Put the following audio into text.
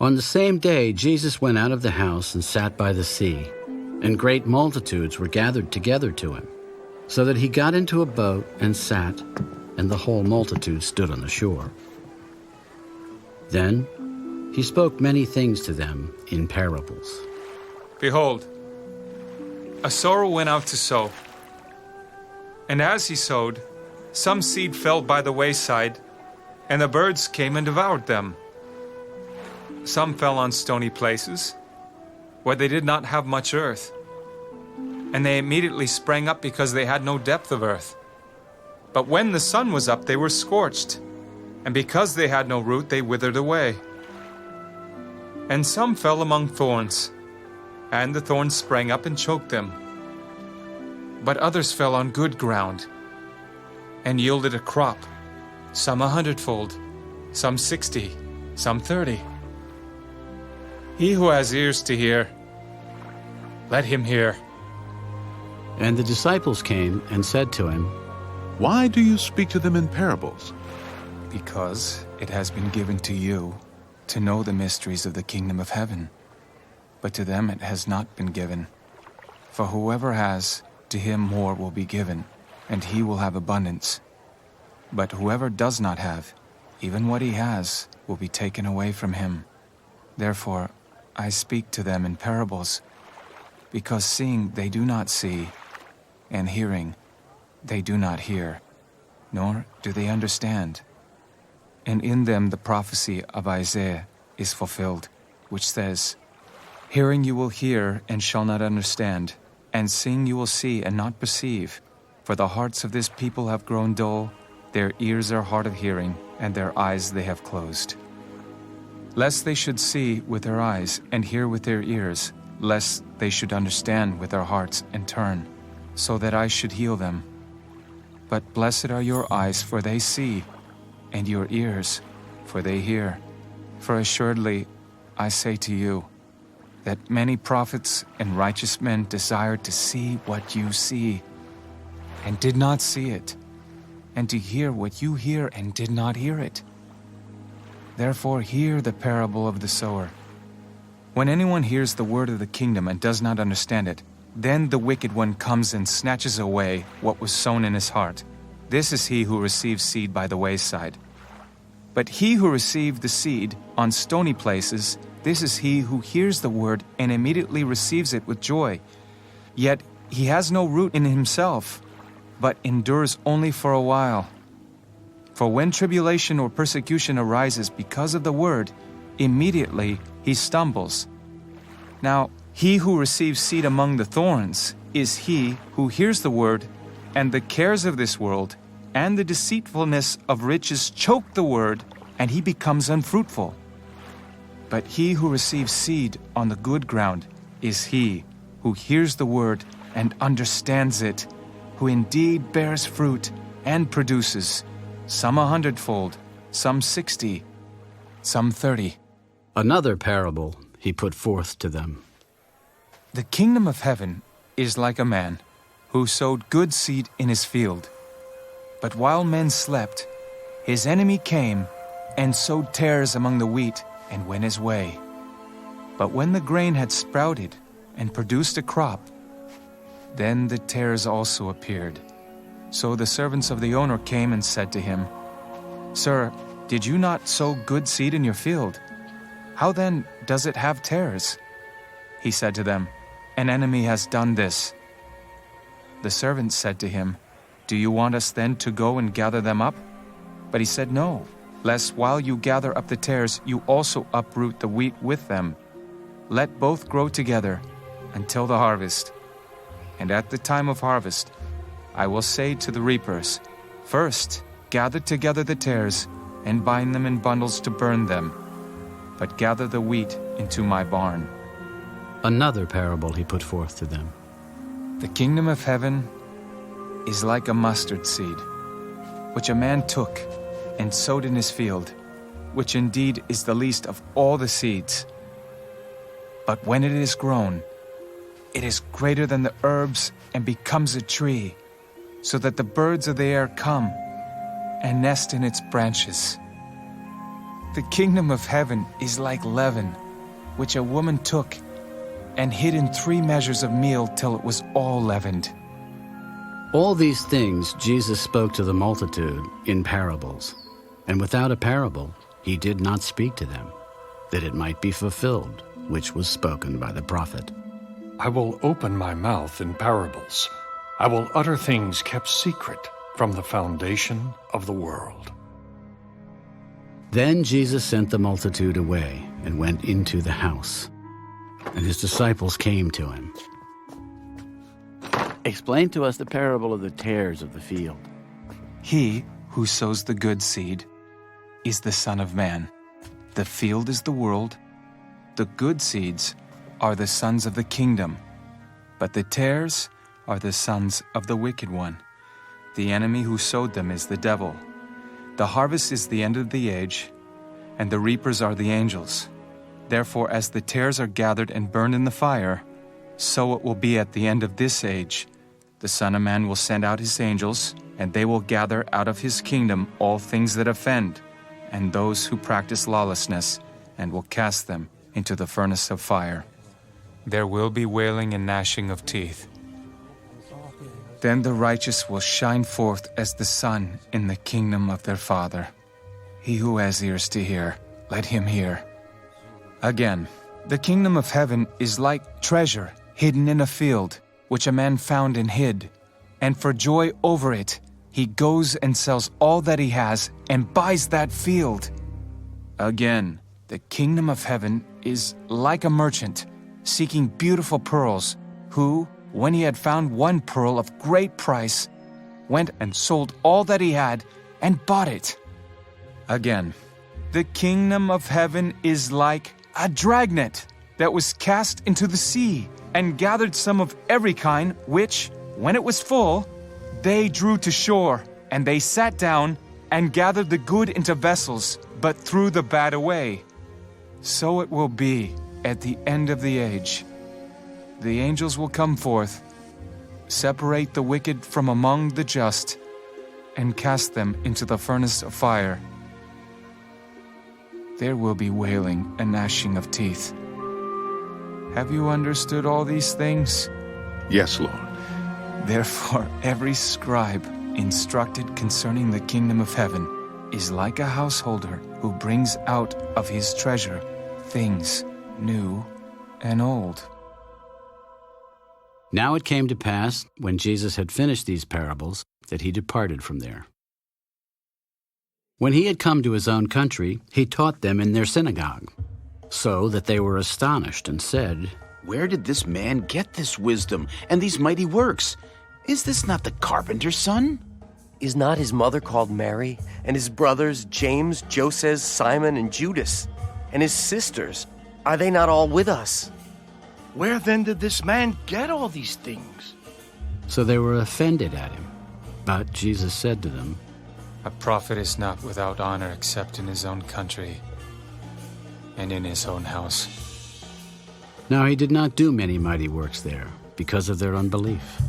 On the same day, Jesus went out of the house and sat by the sea, and great multitudes were gathered together to him, so that he got into a boat and sat, and the whole multitude stood on the shore. Then he spoke many things to them in parables. Behold, a sower went out to sow. And as he sowed, some seed fell by the wayside, and the birds came and devoured them. Some fell on stony places, where they did not have much earth, and they immediately sprang up because they had no depth of earth. But when the sun was up, they were scorched, and because they had no root, they withered away. And some fell among thorns, and the thorns sprang up and choked them. But others fell on good ground, and yielded a crop, some 100-fold, some 60, some 30. He who has ears to hear, let him hear. And the disciples came and said to him, Why do you speak to them in parables? Because it has been given to you to know the mysteries of the kingdom of heaven, but to them it has not been given. For whoever has, to him more will be given, and he will have abundance. But whoever does not have, even what he has, will be taken away from him. Therefore, I speak to them in parables, because seeing they do not see, and hearing they do not hear, nor do they understand. And in them the prophecy of Isaiah is fulfilled, which says, Hearing you will hear and shall not understand, and seeing you will see and not perceive. For the hearts of this people have grown dull, their ears are hard of hearing, and their eyes they have closed. Lest they should see with their eyes and hear with their ears, lest they should understand with their hearts and turn, so that I should heal them. But blessed are your eyes, for they see, and your ears, for they hear. For assuredly, I say to you, that many prophets and righteous men desired to see what you see, and did not see it, and to hear what you hear and did not hear it. Therefore hear the parable of the sower. When anyone hears the word of the kingdom and does not understand it, then the wicked one comes and snatches away what was sown in his heart. This is he who receives seed by the wayside. But he who received the seed on stony places, this is he who hears the word and immediately receives it with joy. Yet he has no root in himself, but endures only for a while. For when tribulation or persecution arises because of the word, immediately he stumbles. Now, he who receives seed among the thorns is he who hears the word, and the cares of this world and the deceitfulness of riches choke the word, and he becomes unfruitful. But he who receives seed on the good ground is he who hears the word and understands it, who indeed bears fruit and produces, some 100-fold, some 60, some 30. Another parable he put forth to them. The kingdom of heaven is like a man who sowed good seed in his field. But while men slept, his enemy came and sowed tares among the wheat and went his way. But when the grain had sprouted and produced a crop, then the tares also appeared. So the servants of the owner came and said to him, Sir, did you not sow good seed in your field? How then does it have tares? He said to them, An enemy has done this. The servants said to him, Do you want us then to go and gather them up? But he said, No, lest while you gather up the tares, you also uproot the wheat with them. Let both grow together until the harvest. And at the time of harvest, I will say to the reapers, First, gather together the tares, and bind them in bundles to burn them, but gather the wheat into my barn. Another parable he put forth to them. The kingdom of heaven is like a mustard seed, which a man took and sowed in his field, which indeed is the least of all the seeds. But when it is grown, it is greater than the herbs and becomes a tree, so that the birds of the air come and nest in its branches. The kingdom of heaven is like leaven, which a woman took and hid in 3 measures of meal till it was all leavened. All these things Jesus spoke to the multitude in parables, and without a parable he did not speak to them, that it might be fulfilled, which was spoken by the prophet. I will open my mouth in parables. I will utter things kept secret from the foundation of the world. Then Jesus sent the multitude away and went into the house, and his disciples came to him. Explain to us the parable of the tares of the field. He who sows the good seed is the Son of Man. The field is the world. The good seeds are the sons of the kingdom, but the tares are the sons of the wicked one. The enemy who sowed them is the devil. The harvest is the end of the age, and the reapers are the angels. Therefore, as the tares are gathered and burned in the fire, so it will be at the end of this age. The Son of Man will send out his angels, and they will gather out of his kingdom all things that offend, and those who practice lawlessness, and will cast them into the furnace of fire. There will be wailing and gnashing of teeth. Then the righteous will shine forth as the sun in the kingdom of their Father. He who has ears to hear, let him hear. Again, the kingdom of heaven is like treasure hidden in a field, which a man found and hid. And for joy over it, he goes and sells all that he has and buys that field. Again, the kingdom of heaven is like a merchant seeking beautiful pearls, who, when he had found one pearl of great price, went and sold all that he had and bought it. Again, the kingdom of heaven is like a dragnet that was cast into the sea and gathered some of every kind, which, when it was full, they drew to shore, and they sat down and gathered the good into vessels, but threw the bad away. So it will be at the end of the age. The angels will come forth, separate the wicked from among the just, and cast them into the furnace of fire. There will be wailing and gnashing of teeth. Have you understood all these things? Yes, Lord. Therefore, every scribe instructed concerning the kingdom of heaven is like a householder who brings out of his treasure things new and old. Now it came to pass, when Jesus had finished these parables, that he departed from there. When he had come to his own country, he taught them in their synagogue, so that they were astonished and said, "Where did this man get this wisdom and these mighty works? Is this not the carpenter's son? Is not his mother called Mary, and his brothers James, Joseph, Simon, and Judas? And his sisters, are they not all with us? Where then did this man get all these things?" So they were offended at him. But Jesus said to them, A prophet is not without honor except in his own country and in his own house. Now he did not do many mighty works there, because of their unbelief.